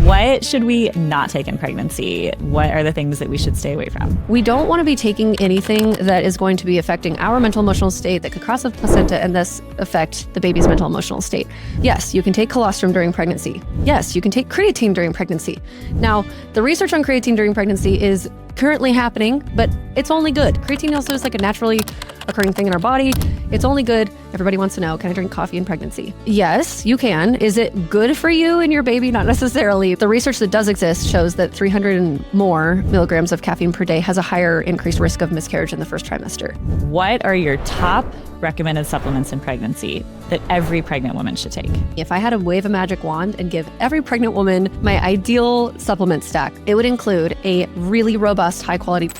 What should we not take in pregnancy? What are the things that we should stay away from? We don't want to be taking anything that is going to be affecting our mental emotional state that could cross the placenta and thus affect the baby's mental emotional state. Yes, you can take colostrum during pregnancy. Yes, you can take creatine during pregnancy. Now, the research on creatine during pregnancy is currently happening, but it's only good. Creatine also is like a naturally occurring thing in our body. It's only good. Everybody wants to know, can I drink coffee in pregnancy? Yes, you can. Is it good for you and your baby? Not necessarily. The research that does exist shows that 300 and more milligrams of caffeine per day has a higher increased risk of miscarriage in the first trimester. What are your top recommended supplements in pregnancy that every pregnant woman should take? If I had to wave a magic wand and give every pregnant woman my ideal supplement stack, it would include a really robust, high quality.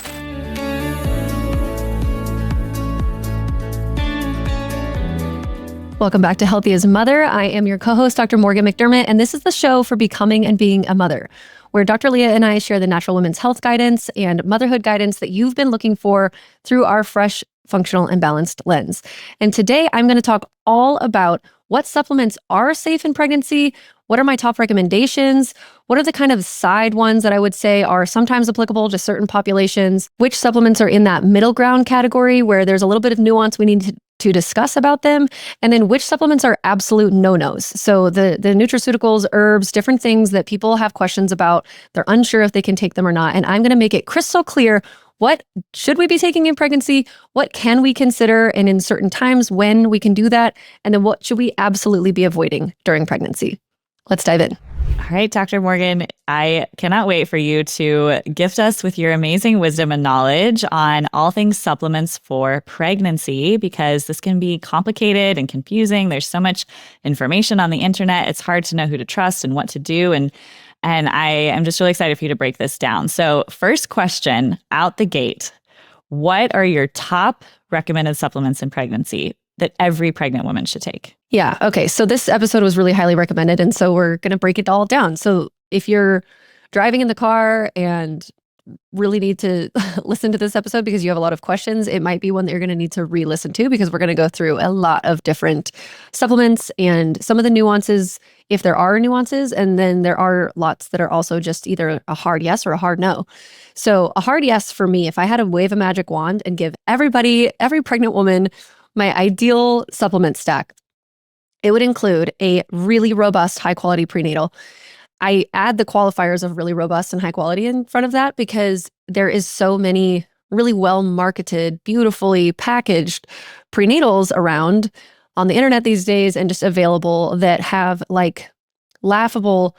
Welcome back to Healthy as a Mother. I am your co-host, Dr. Morgan McDermott, and this is the show for becoming and being a mother, where Dr. Leah and I share the natural women's health guidance and motherhood guidance that you've been looking for through our fresh, functional, and balanced lens. And today I'm going to talk all about what supplements are safe in pregnancy, what are my top recommendations, what are the kind of side ones that I would say are sometimes applicable to certain populations, which supplements are in that middle ground category where there's a little bit of nuance we need to discuss about them, and then which supplements are absolute no-nos. So the nutraceuticals, herbs, different things that people have questions about, they're unsure if they can take them or not. And I'm going to make it crystal clear what should we be taking in pregnancy, what can we consider, and in certain times when we can do that, and then what should we absolutely be avoiding during pregnancy. Let's dive in. All right, Dr. Morgan, I cannot wait for you to gift us with your amazing wisdom and knowledge on all things supplements for pregnancy, because this can be complicated and confusing. There's so much information on the internet. It's hard to know who to trust and what to do. And I am just really excited for you to break this down. So first question out the gate, what are your top recommended supplements in pregnancy that every pregnant woman should take? Yeah. Okay. So this episode was really highly recommended. And so we're going to break it all down. So if you're driving in the car and really need to listen to this episode because you have a lot of questions, it might be one that you're going to need to re-listen to, because we're going to go through a lot of different supplements and some of the nuances, if there are nuances. And then there are lots that are also just either a hard yes or a hard no. So a hard yes for me, if I had to wave a magic wand and give every pregnant woman my ideal supplement stack, it would include a really robust, high quality prenatal. I add the qualifiers of really robust and high quality in front of that because there is so many really well marketed, beautifully packaged prenatals around on the internet these days and just available that have like laughable,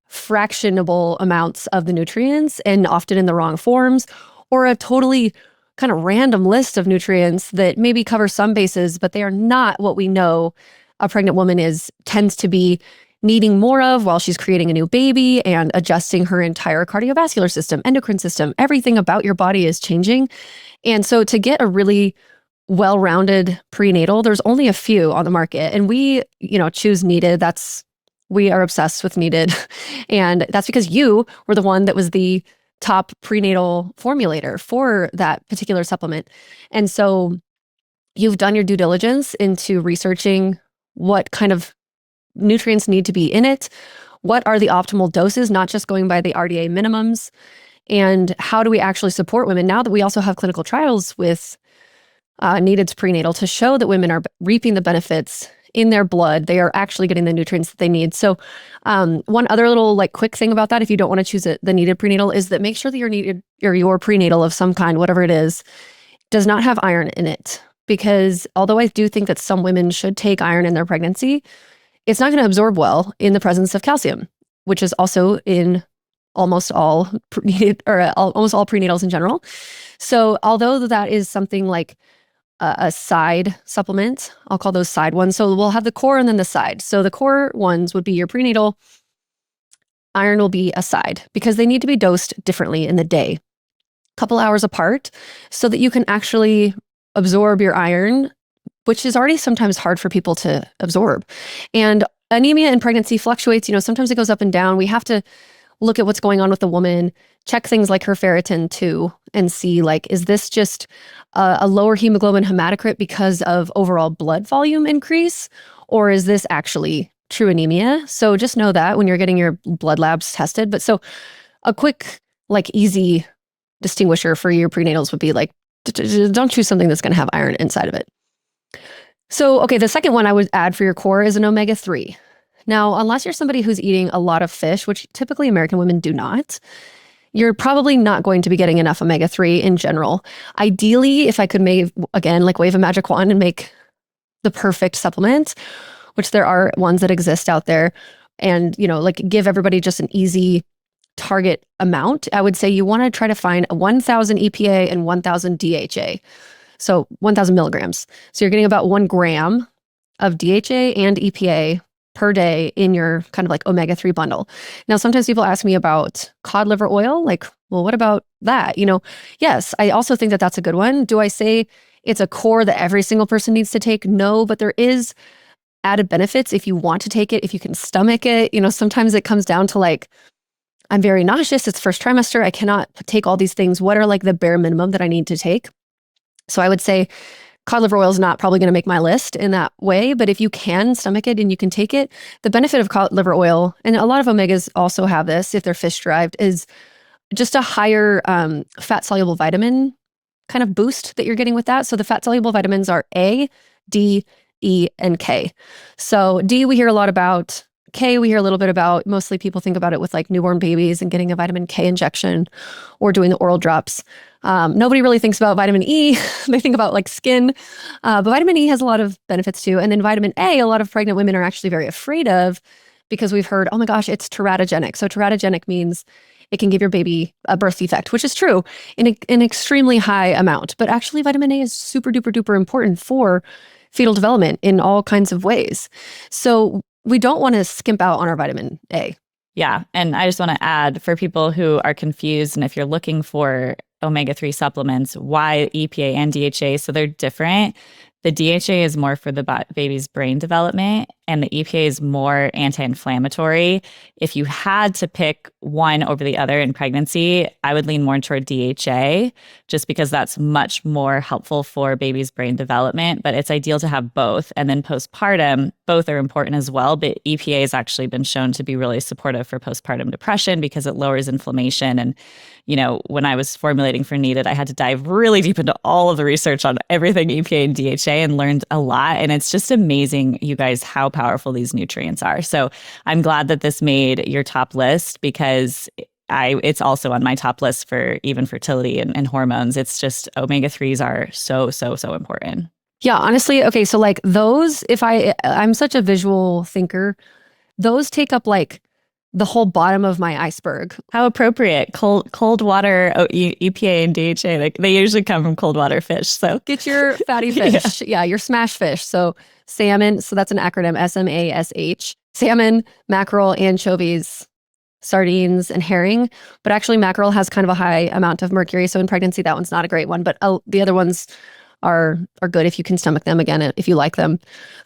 fractionable amounts of the nutrients and often in the wrong forms, or a totally kind of random list of nutrients that maybe cover some bases, but they are not what we know a pregnant woman tends to be needing more of while she's creating a new baby and adjusting her entire cardiovascular system, endocrine system. Everything about your body is changing. And so to get a really well-rounded prenatal, there's only a few on the market. And we, choose Needed. We are obsessed with Needed. And that's because you were the one that was the top prenatal formulator for that particular supplement. And so you've done your due diligence into researching what kind of nutrients need to be in it, what are the optimal doses, not just going by the RDA minimums, and how do we actually support women now that we also have clinical trials with Needed's prenatal to show that women are reaping the benefits in their blood. They are actually getting the nutrients that they need. So one other little quick thing about that, if you don't want to choose the Needed prenatal, is that make sure that your prenatal of some kind, whatever it is, does not have iron in it. Because although I do think that some women should take iron in their pregnancy, it's not going to absorb well in the presence of calcium, which is also in almost all almost all prenatals in general. So although that is something like a side supplement, I'll call those side ones. So we'll have the core and then the side. So the core ones would be your prenatal. Iron will be a side because they need to be dosed differently in the day, a couple hours apart, so that you can actually absorb your iron, which is already sometimes hard for people to absorb. And anemia in pregnancy fluctuates. Sometimes it goes up and down. We have to look at what's going on with the woman, check things like her ferritin too, and see is this just a lower hemoglobin hematocrit because of overall blood volume increase, or is this actually true anemia. So just know that when you're getting your blood labs tested. But so a quick, like easy distinguisher for your prenatals would be like, don't choose something that's going to have iron inside of it. So, okay, the second one I would add for your core is an omega-3. Now, unless you're somebody who's eating a lot of fish, which typically American women do not, you're probably not going to be getting enough omega-3 in general. Ideally, if I could wave a magic wand and make the perfect supplement, which there are ones that exist out there, and, like give everybody just an easy target amount, I would say you want to try to find 1,000 EPA and 1,000 DHA. So 1,000 milligrams. So you're getting about 1 gram of DHA and EPA per day in your kind of like omega-3 bundle. Now, sometimes people ask me about cod liver oil. Like, well, what about that? Yes, I also think that that's a good one. Do I say it's a core that every single person needs to take? No, but there is added benefits if you want to take it, if you can stomach it. Sometimes it comes down to like, I'm very nauseous. It's first trimester. I cannot take all these things. What are like the bare minimum that I need to take? So I would say cod liver oil is not probably going to make my list in that way, but if you can stomach it and you can take it, the benefit of cod liver oil, and a lot of omegas also have this if they're fish derived, is just a higher fat soluble vitamin kind of boost that you're getting with that. So the fat soluble vitamins are A, D, E, and K. So D we hear a lot about. K we hear a little bit about. Mostly people think about it with like newborn babies and getting a vitamin K injection or doing the oral drops. Nobody really thinks about vitamin E. They think about like skin, but vitamin E has a lot of benefits too. And then vitamin A lot of pregnant women are actually very afraid of because we've heard, oh my gosh, it's teratogenic. So teratogenic means it can give your baby a birth defect, which is true in an extremely high amount. But actually vitamin A is super duper duper important for fetal development in all kinds of ways. So we don't want to skimp out on our vitamin A. Yeah. And I just want to add for people who are confused, and if you're looking for omega-3 supplements, why EPA and DHA? So they're different. The DHA is more for the baby's brain development, and the EPA is more anti-inflammatory. If you had to pick one over the other in pregnancy, I would lean more toward DHA just because that's much more helpful for baby's brain development, but it's ideal to have both. And then postpartum, both are important as well, but EPA has actually been shown to be really supportive for postpartum depression because it lowers inflammation. And, when I was formulating for Needed, I had to dive really deep into all of the research on everything EPA and DHA and learned a lot. And it's just amazing, you guys, how powerful these nutrients are. So I'm glad that this made your top list because it's also on my top list for even fertility and hormones. It's just omega-3s are so, so, so important. Yeah, honestly. Okay. So like those, I'm such a visual thinker, those take up like the whole bottom of my iceberg. How appropriate. Cold water, EPA and DHA, they usually come from cold water fish. So get your fatty fish. Yeah, your smash fish. So salmon, so that's an acronym, SMASH. Salmon, mackerel, anchovies, sardines, and herring. But actually mackerel has kind of a high amount of mercury. So in pregnancy, that one's not a great one. But the other ones are good if you can stomach them, again, if you like them.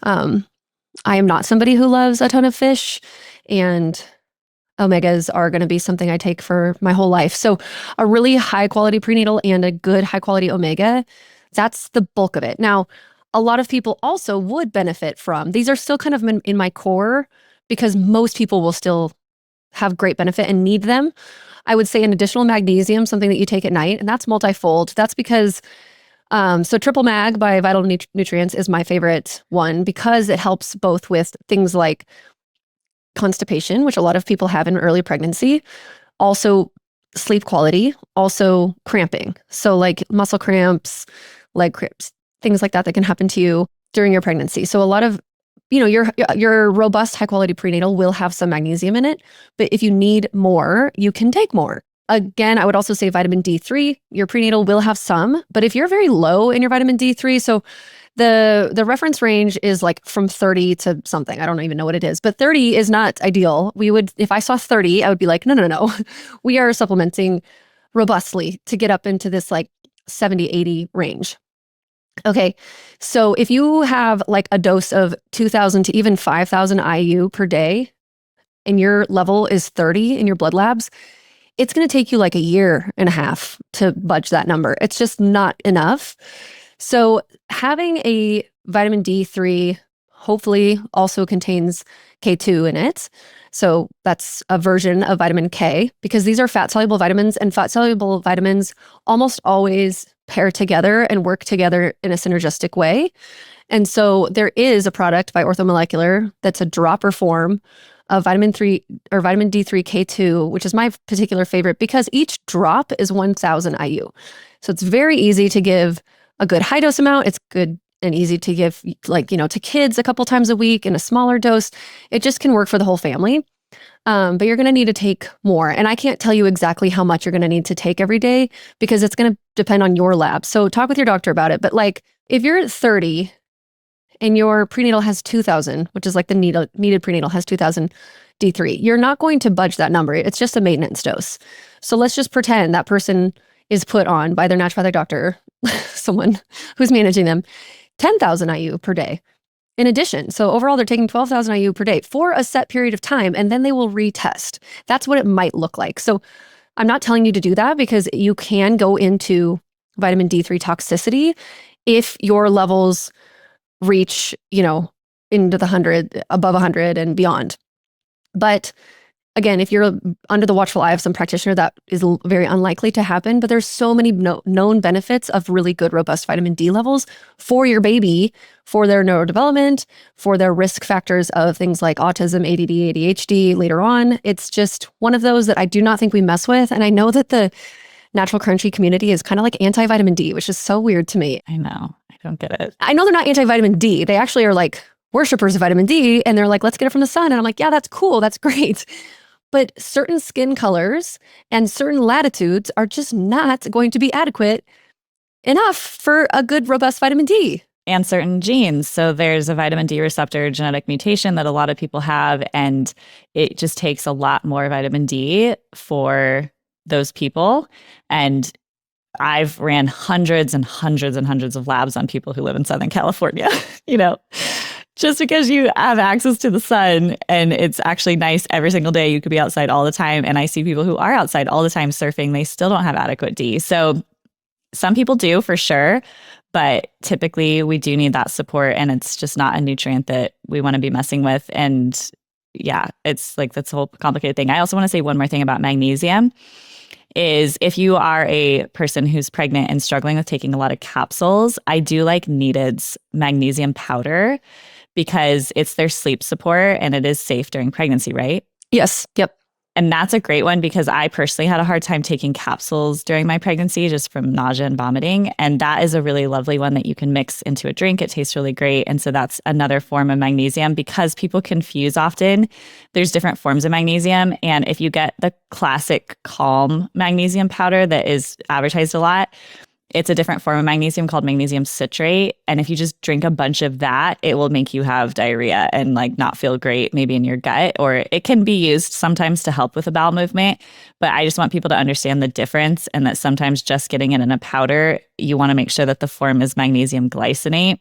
I am not somebody who loves a ton of fish, and omegas are going to be something I take for my whole life. So a really high quality prenatal and a good high quality omega, that's the bulk of it. Now, a lot of people also would benefit from, these are still kind of in my core because most people will still have great benefit and need them. I would say an additional magnesium, something that you take at night, and that's multifold. That's because so Triple Mag by Vital Nutrients is my favorite one because it helps both with things like constipation, which a lot of people have in early pregnancy, also sleep quality, also cramping. So like muscle cramps, leg cramps, things like that can happen to you during your pregnancy. So a lot of, your robust high quality prenatal will have some magnesium in it, but if you need more, you can take more. Again, I would also say vitamin D3, your prenatal will have some, but if you're very low in your vitamin D3, so the reference range is like from 30 to something. I don't even know what it is, but 30 is not ideal. If I saw 30, I would be like, no. We are supplementing robustly to get up into this like 70, 80 range. Okay. So if you have like a dose of 2,000 to even 5,000 IU per day and your level is 30 in your blood labs, it's going to take you like a year and a half to budge that number. It's just not enough. So having a vitamin D3 hopefully also contains K2 in it. So that's a version of vitamin K, because these are fat-soluble vitamins, and fat-soluble vitamins almost always pair together and work together in a synergistic way. And so there is a product by Orthomolecular that's a dropper form of vitamin D3 K2, which is my particular favorite because each drop is 1,000 IU. So it's very easy to give a good high dose amount. It's good and easy to give, like, to kids a couple times a week in a smaller dose. It just can work for the whole family. But you're going to need to take more. And I can't tell you exactly how much you're going to need to take every day because it's going to depend on your lab. So talk with your doctor about it. But like if you're at 30 and your prenatal has 2,000, which is like the needed prenatal has 2,000 D3, you're not going to budge that number. It's just a maintenance dose. So let's just pretend that person is put on by their naturopathic doctor, someone who's managing them, 10,000 IU per day. In addition, so overall, they're taking 12,000 IU per day for a set period of time, and then they will retest. That's what it might look like. So I'm not telling you to do that because you can go into vitamin D3 toxicity if your levels reach, into the 100, above 100 and beyond. But again, if you're under the watchful eye of some practitioner, that is very unlikely to happen. But there's so many known benefits of really good, robust vitamin D levels for your baby, for their neurodevelopment, for their risk factors of things like autism, ADD, ADHD later on. It's just one of those that I do not think we mess with. And I know that the natural crunchy community is kind of like anti-vitamin D, which is so weird to me. I know. I don't get it. I know they're not anti-vitamin D. They actually are like worshipers of vitamin D. And they're like, let's get it from the sun. And I'm like, yeah, that's cool. That's great. But certain skin colors and certain latitudes are just not going to be adequate enough for a good, robust vitamin D. And certain genes. So there's a vitamin D receptor genetic mutation that a lot of people have, and it just takes a lot more vitamin D for those people. And I've ran hundreds and hundreds and hundreds of labs on people who live in Southern California, just because you have access to the sun and it's actually nice every single day. You could be outside all the time. And I see people who are outside all the time surfing, they still don't have adequate D. So some people do for sure, but typically we do need that support, and it's just not a nutrient that we want to be messing with. And yeah, it's like that's a whole complicated thing. I also want to say one more thing about magnesium is if you are a person who's pregnant and struggling with taking a lot of capsules, I do like Needed's magnesium powder because it's their sleep support and it is safe during pregnancy, right? Yes. Yep. And that's a great one because I personally had a hard time taking capsules during my pregnancy just from nausea and vomiting. And that is a really lovely one that you can mix into a drink. It tastes really great. And so that's another form of magnesium because people confuse often. There's different forms of magnesium. And if you get the classic calm magnesium powder that is advertised a lot, it's a different form of magnesium called magnesium citrate. And if you just drink a bunch of that, it will make you have diarrhea and like not feel great, maybe in your gut, or it can be used sometimes to help with a bowel movement. But I just want people to understand the difference and that sometimes just getting it in a powder, you want to make sure that the form is magnesium glycinate,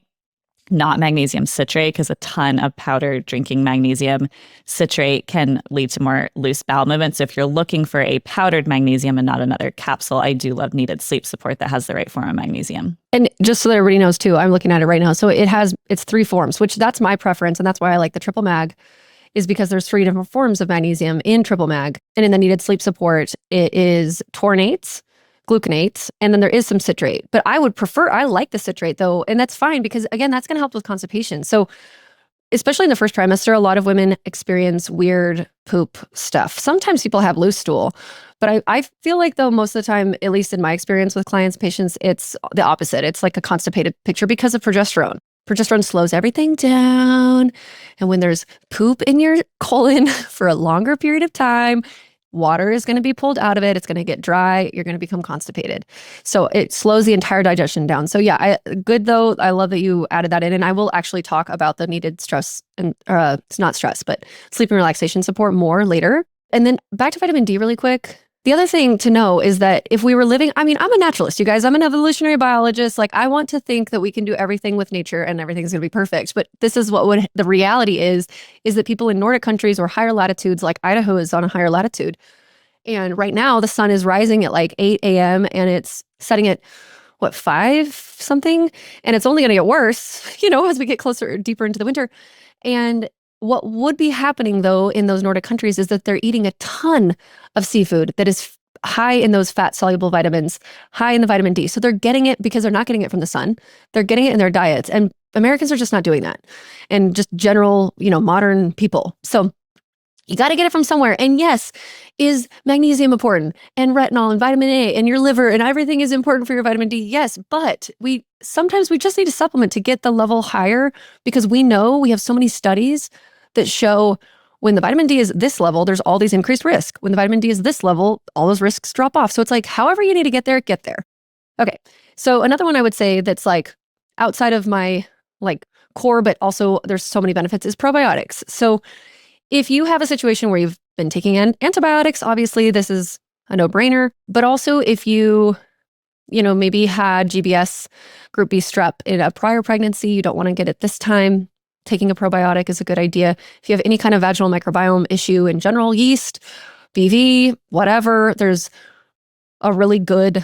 not magnesium citrate, because a ton of powder drinking magnesium citrate can lead to more loose bowel movements. So if you're looking for a powdered magnesium and not another capsule, I do love Needed Sleep Support that has the right form of magnesium. And just so that everybody knows too, I'm looking at it right now. So it's 3 forms, which that's my preference. And that's why I like the triple mag, is because there's 3 different forms of magnesium in triple mag. And in the Needed Sleep Support, it is tornates, gluconates, and then there is some citrate. But I like the citrate though, and that's fine because again, that's going to help with constipation. So especially in the first trimester, a lot of women experience weird poop stuff. Sometimes people have loose stool, but I feel like though most of the time, at least in my experience with clients, patients, it's the opposite. It's like a constipated picture because of progesterone. Progesterone slows everything down. And when there's poop in your colon for a longer period of time, water is going to be pulled out of it. It's going to get dry. You're going to become constipated. So it slows the entire digestion down. So yeah, good though. I love that you added that in. And I will actually talk about the Needed stress and it's not stress, but sleep and relaxation support more later. And then back to vitamin D really quick. The other thing to know is that if we were living, I'm a naturalist, you guys, I'm an evolutionary biologist. Like I want to think that we can do everything with nature and everything's going to be perfect. But this is the reality is that people in Nordic countries or higher latitudes, like Idaho is on a higher latitude. And right now the sun is rising at like 8 a.m. and it's setting at 5 something, and it's only going to get worse, as we get deeper into the winter. And what would be happening though in those Nordic countries is that they're eating a ton of seafood that is high in those fat soluble vitamins, high in the vitamin D. So they're getting it because they're not getting it from the sun. They're getting it in their diets. And Americans are just not doing that. And just general, modern people. So you got to get it from somewhere. And yes, is magnesium important, and retinol and vitamin A and your liver and everything is important for your vitamin D? Yes, but sometimes we just need a supplement to get the level higher, because we know we have so many studies that show when the vitamin D is this level, there's all these increased risk. When the vitamin D is this level, all those risks drop off. So it's like, however you need to get there, get there. Okay. So another one I would say that's like outside of my core, but also there's so many benefits, is probiotics. So if you have a situation where you've been taking antibiotics, obviously this is a no-brainer. But also if you maybe had GBS, group B strep in a prior pregnancy, you don't want to get it this time, taking a probiotic is a good idea. If you have any kind of vaginal microbiome issue in general, yeast, BV, whatever, there's a really good,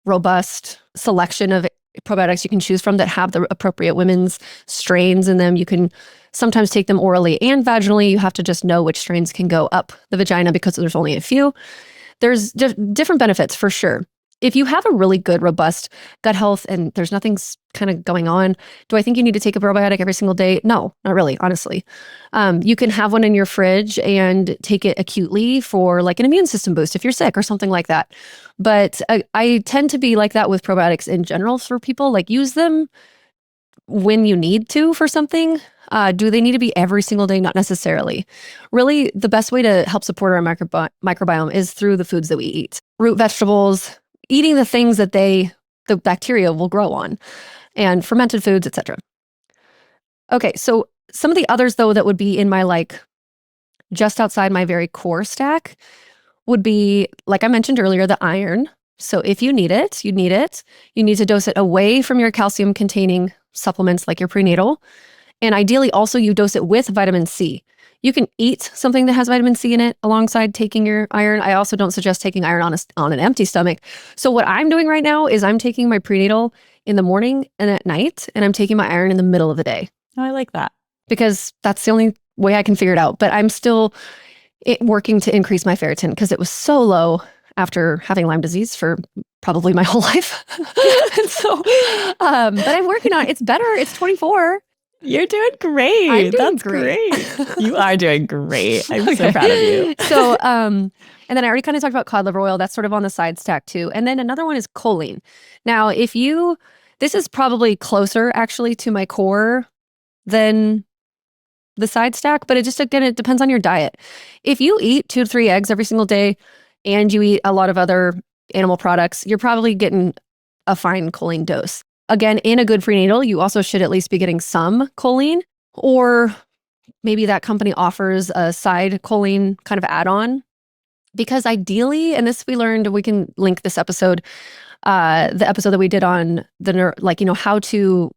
robust selection of probiotics you can choose from that have the appropriate women's strains in them. You can sometimes take them orally and vaginally. You have to just know which strains can go up the vagina because there's only a few. There's different benefits for sure. If you have a really good, robust gut health and there's nothing kind of going on, do I think you need to take a probiotic every single day? No, not really, honestly. You can have one in your fridge and take it acutely for like an immune system boost if you're sick or something like that. But I tend to be like that with probiotics in general for people. Like, use them when you need to for something. Do they need to be every single day? Not necessarily. Really, the best way to help support our microbiome is through the foods that we eat. Root vegetables, eating the things that the bacteria will grow on, and fermented foods, etc. Okay, so some of the others though that would be in my just outside my very core stack would be, like I mentioned earlier, the iron. So if you need it, you need it. You need to dose it away from your calcium containing supplements like your prenatal. And ideally also you dose it with vitamin C. You can eat something that has vitamin C in it alongside taking your iron. I also don't suggest taking iron on an empty stomach. So what I'm doing right now is I'm taking my prenatal in the morning and at night, and I'm taking my iron in the middle of the day. Oh, I like that. Because that's the only way I can figure it out. But I'm still working to increase my ferritin because it was so low after having Lyme disease for probably my whole life. And so, but I'm working on it. It's better. It's 24. You're doing great. I'm doing That's great. You are doing great. I'm Okay. so proud of you. So, and then I already kind of talked about cod liver oil. That's sort of on the side stack too. And then another one is choline. Now, this is probably closer actually to my core than the side stack, but it depends on your diet. If you eat 2 to 3 eggs every single day and you eat a lot of other animal products, you're probably getting a fine choline dose. Again, in a good prenatal, you also should at least be getting some choline, or maybe that company offers a side choline kind of add-on. Because ideally, and this we learned, we can link this episode, the episode that we did on how to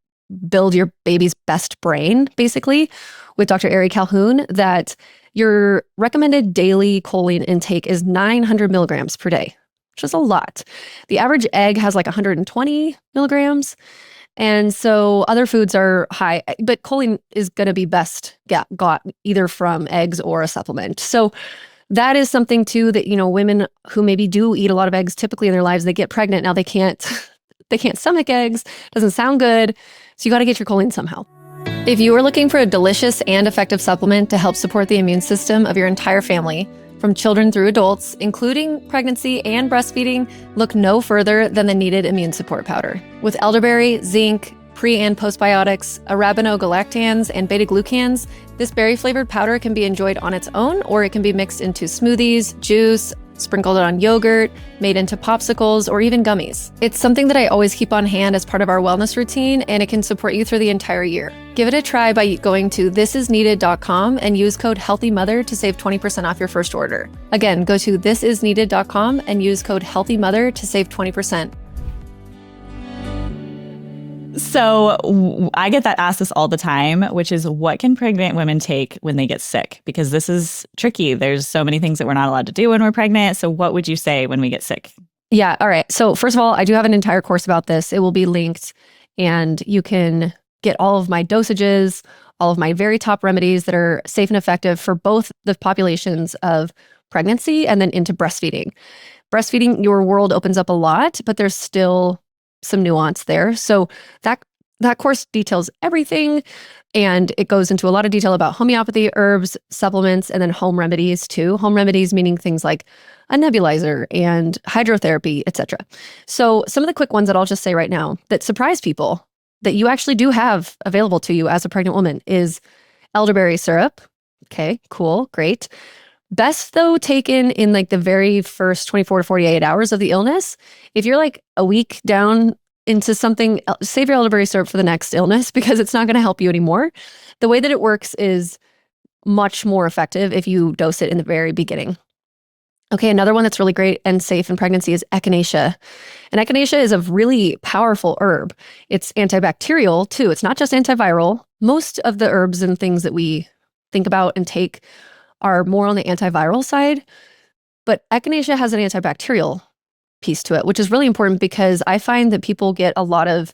build your baby's best brain, basically, with Dr. Ari Calhoun, that your recommended daily choline intake is 900 milligrams per day, which is a lot. The average egg has like 120 milligrams. And so other foods are high, but choline is going to be best got either from eggs or a supplement. So that is something too that, women who maybe do eat a lot of eggs typically in their lives, they get pregnant. Now they can't stomach eggs. Doesn't sound good. So you got to get your choline somehow. If you are looking for a delicious and effective supplement to help support the immune system of your entire family, from children through adults, including pregnancy and breastfeeding, look no further than the Needed Immune Support Powder. With elderberry, zinc, pre- and postbiotics, arabinogalactans, and beta-glucans, this berry-flavored powder can be enjoyed on its own, or it can be mixed into smoothies, juice, sprinkled on yogurt, made into popsicles, or even gummies. It's something that I always keep on hand as part of our wellness routine, and it can support you through the entire year. Give it a try by going to thisisneeded.com and use code HEALTHYMOTHER to save 20% off your first order. Again, go to thisisneeded.com and use code HEALTHYMOTHER to save 20%. So I get asked this all the time, which is, what can pregnant women take when they get sick? Because this is tricky. There's so many things that we're not allowed to do when we're pregnant. So what would you say when we get sick? Yeah. All right. So first of all, I do have an entire course about this. It will be linked and you can get all of my dosages, all of my very top remedies that are safe and effective for both the populations of pregnancy and then into breastfeeding. Breastfeeding, your world opens up a lot, but there's still some nuance there. So that course details everything, and it goes into a lot of detail about homeopathy, herbs, supplements, and then home remedies too. Home remedies meaning things like a nebulizer and hydrotherapy, etc. So some of the quick ones that I'll just say right now that surprise people that you actually do have available to you as a pregnant woman is elderberry syrup. Okay, cool, great. Best though taken in like the very first 24 to 48 hours of the illness. If you're like a week down into something, save your elderberry syrup for the next illness because it's not going to help you anymore. The way that it works is much more effective if you dose it in the very beginning. Okay, another one that's really great and safe in pregnancy is echinacea. And echinacea is a really powerful herb. It's antibacterial too. It's not just antiviral. Most of the herbs and things that we think about and take are more on the antiviral side, but echinacea has an antibacterial piece to it, which is really important because I find that people get a lot of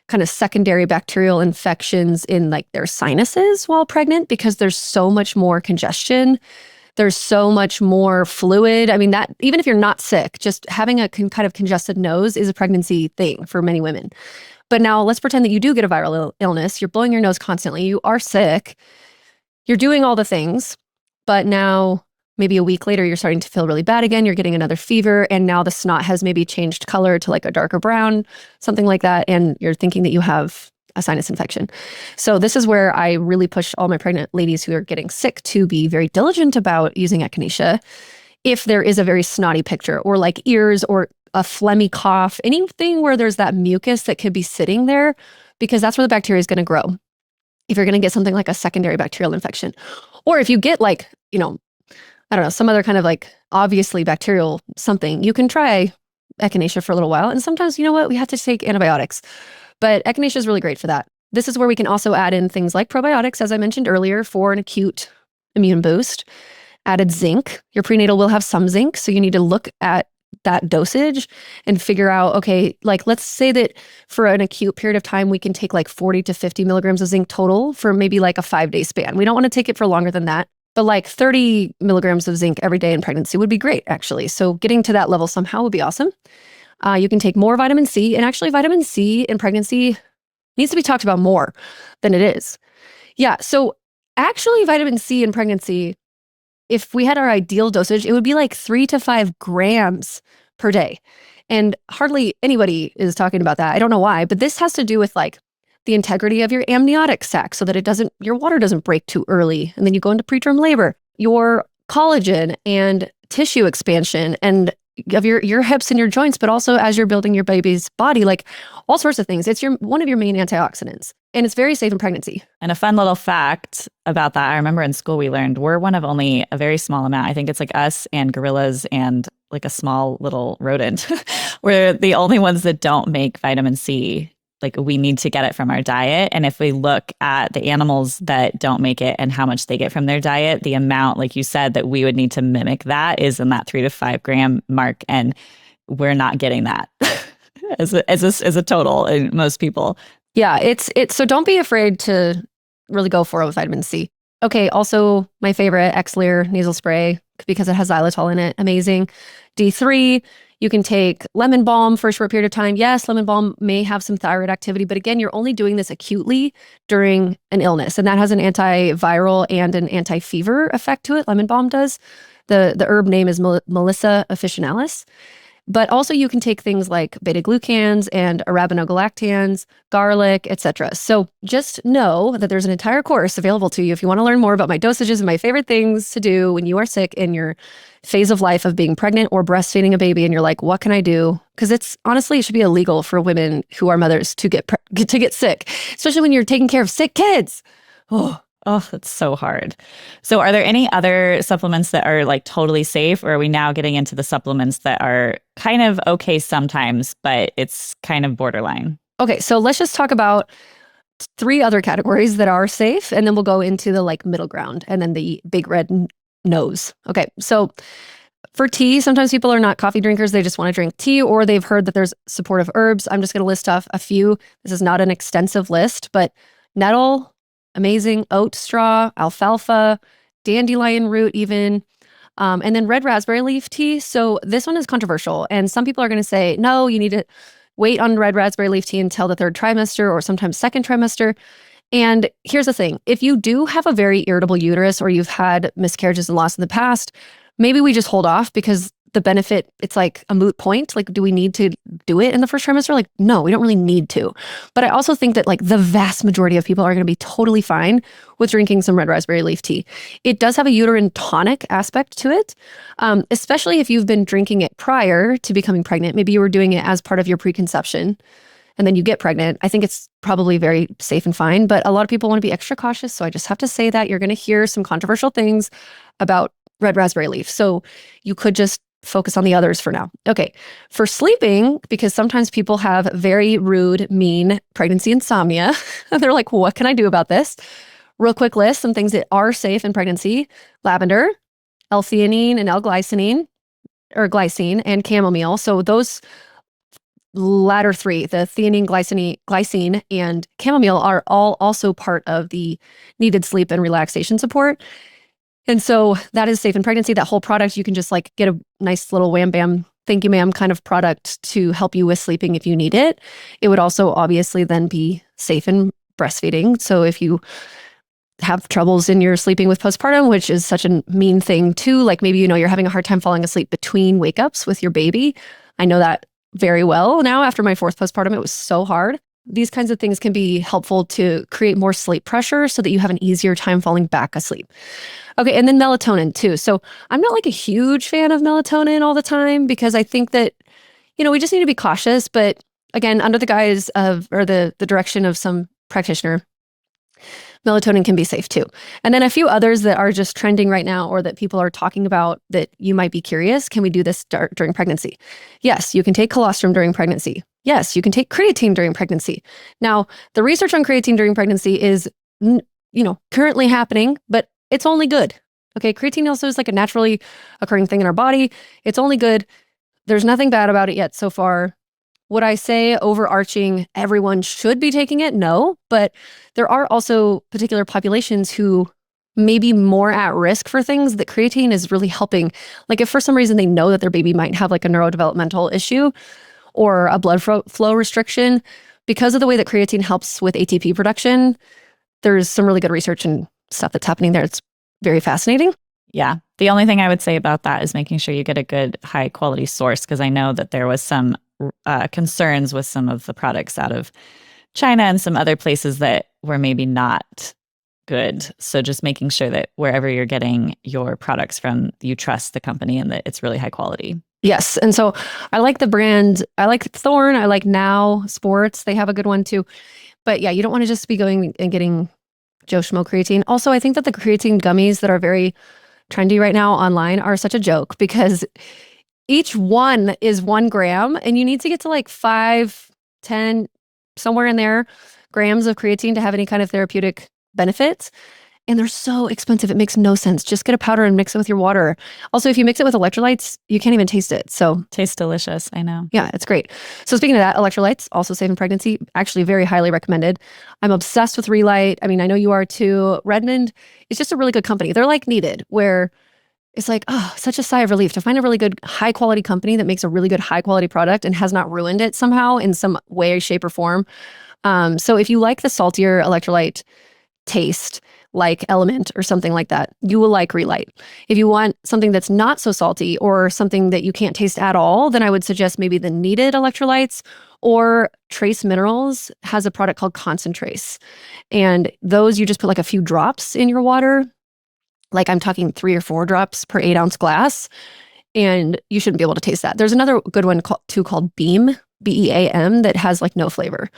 kind of secondary bacterial infections in like their sinuses while pregnant because there's so much more congestion. There's so much more fluid. I mean, that even if you're not sick, just having a kind of congested nose is a pregnancy thing for many women. But now let's pretend that you do get a viral illness. You're blowing your nose constantly. You are sick. You're doing all the things. But now maybe a week later, you're starting to feel really bad again. You're getting another fever. And now the snot has maybe changed color to like a darker brown, something like that. And you're thinking that you have a sinus infection. So this is where I really push all my pregnant ladies who are getting sick to be very diligent about using echinacea. If there is a very snotty picture or like ears or a phlegmy cough, anything where there's that mucus that could be sitting there, because that's where the bacteria is going to grow. If you're going to get something like a secondary bacterial infection, or if you get like, I don't know, some other kind of like obviously bacterial something, you can try echinacea for a little while. And sometimes, you know what, we have to take antibiotics. But echinacea is really great for that. This is where we can also add in things like probiotics, as I mentioned earlier, for an acute immune boost. Added zinc. Your prenatal will have some zinc, so you need to look at that dosage and figure out, okay, like let's say that for an acute period of time, we can take like 40 to 50 milligrams of zinc total for maybe like a 5-day span. We don't want to take it for longer than that, but like 30 milligrams of zinc every day in pregnancy would be great, actually. So getting to that level somehow would be awesome. You can take more vitamin C, and actually vitamin C in pregnancy needs to be talked about more than it is. Yeah, so actually vitamin C in pregnancy, if we had our ideal dosage, it would be like 3 to 5 grams per day. And hardly anybody is talking about that. I don't know why, but this has to do with like the integrity of your amniotic sac so that your water doesn't break too early. And then you go into preterm labor, your collagen and tissue expansion and of your hips and your joints, but also as you're building your baby's body, like all sorts of things. It's one of your main antioxidants. And it's very safe in pregnancy. And a fun little fact about that, I remember in school we learned we're one of only a very small amount. I think it's like us and gorillas and like a small little rodent. We're the only ones that don't make vitamin C. Like we need to get it from our diet. And if we look at the animals that don't make it and how much they get from their diet, the amount, like you said, that we would need to mimic that is in that 3 to 5 gram mark. And we're not getting that as a total in most people. Yeah, it's so don't be afraid to really go for it with vitamin C. Okay, also my favorite, Xlear nasal spray because it has xylitol in it. Amazing. D3, you can take lemon balm for a short period of time. Yes, lemon balm may have some thyroid activity, but again, you're only doing this acutely during an illness, and that has an antiviral and an anti-fever effect to it. Lemon balm does. The herb name is Melissa officinalis. But also you can take things like beta-glucans and arabinogalactans, garlic, etc. So just know that there's an entire course available to you if you want to learn more about my dosages and my favorite things to do when you are sick in your phase of life of being pregnant or breastfeeding a baby and you're like, what can I do? Because it's honestly, it should be illegal for women who are mothers to get sick, especially when you're taking care of sick kids. Oh, that's so hard. So are there any other supplements that are like totally safe, or are we now getting into the supplements that are kind of okay sometimes, but it's kind of borderline? Okay, so let's just talk about 3 other categories that are safe, and then we'll go into the like middle ground and then the big red nose. Okay, so For tea, sometimes people are not coffee drinkers. They just want to drink tea, or they've heard that there's supportive herbs. I'm just going to list off a few. This is not an extensive list, but nettle, amazing, oat straw, alfalfa, dandelion root even, and then red raspberry leaf tea. So this one is controversial. And some people are going to say, no, you need to wait on red raspberry leaf tea until the third trimester or sometimes second trimester. And here's the thing. If you do have a very irritable uterus or you've had miscarriages and loss in the past, maybe we just hold off because the benefit, it's like a moot point. Like, do we need to do it in the first trimester? Like, no, we don't really need to. But I also think that like the vast majority of people are going to be totally fine with drinking some red raspberry leaf tea. It does have a uterine tonic aspect to it, especially if you've been drinking it prior to becoming pregnant. Maybe you were doing it as part of your preconception and then you get pregnant. I think it's probably very safe and fine, but a lot of people want to be extra cautious. So I just have to say that you're going to hear some controversial things about red raspberry leaf. So you could just focus on the others for now. Okay. For sleeping, because sometimes people have very rude, mean pregnancy insomnia. They're like, what can I do about this? Real quick list, some things that are safe in pregnancy: lavender, L-theanine and L-glycine, or glycine, and chamomile. So those latter three, the theanine, glycine, and chamomile, are all also part of the needed sleep and relaxation support. And so that is safe in pregnancy. That whole product, you can just like get a nice little wham bam, thank you ma'am kind of product to help you with sleeping if you need it. It would also obviously then be safe in breastfeeding. So if you have troubles in your sleeping with postpartum, which is such a mean thing too, like maybe, you're having a hard time falling asleep between wake ups with your baby. I know that very well now. After my fourth postpartum, it was so hard. These kinds of things can be helpful to create more sleep pressure so that you have an easier time falling back asleep. Okay, and then melatonin too. So I'm not like a huge fan of melatonin all the time because I think that, we just need to be cautious. But again, under the guise of, or the direction of some practitioner, melatonin can be safe too. And then a few others that are just trending right now or that people are talking about that you might be curious. Can we do this during pregnancy? Yes, you can take colostrum during pregnancy. Yes, you can take creatine during pregnancy. Now, the research on creatine during pregnancy is, currently happening, but it's only good. Okay, creatine also is like a naturally occurring thing in our body. It's only good. There's nothing bad about it yet so far. Would I say overarching everyone should be taking it? No, but there are also particular populations who may be more at risk for things that creatine is really helping. Like if for some reason they know that their baby might have like a neurodevelopmental issue or a blood flow restriction, because of the way that creatine helps with ATP production, there's some really good research and stuff that's happening there. It's very fascinating. Yeah. The only thing I would say about that is making sure you get a good high quality source, because I know that there was some concerns with some of the products out of China and some other places that were maybe not good. So just making sure that wherever you're getting your products from, you trust the company and that it's really high quality. Yes. And so I like the brand. I like Thorne. I like Now Sports. They have a good one too. But yeah, you don't want to just be going and getting Joe Schmo creatine. Also, I think that the creatine gummies that are very trendy right now online are such a joke because each one is 1 gram and you need to get to like 5, 10, somewhere in there, grams of creatine to have any kind of therapeutic benefits. And they're so expensive. It makes no sense. Just get a powder and mix it with your water. Also, if you mix it with electrolytes, you can't even taste it. So tastes delicious. I know. Yeah, it's great. So speaking of that, electrolytes, also safe in pregnancy, actually very highly recommended. I'm obsessed with Relight. I mean, I know you are too. Redmond is just a really good company. They're like Needed, where it's like, oh, such a sigh of relief to find a really good high quality company that makes a really good high quality product and has not ruined it somehow in some way, shape, or form. So if you like the saltier electrolyte taste, like Element or something like that, you will like Relight. If you want something that's not so salty or something that you can't taste at all, then I would suggest maybe the Needed electrolytes, or Trace Minerals has a product called Concentrace. And those you just put like a few drops in your water. Like I'm talking 3 or 4 drops per 8-ounce glass, and you shouldn't be able to taste that. There's another good one called Beam, BEAM, that has like no flavor.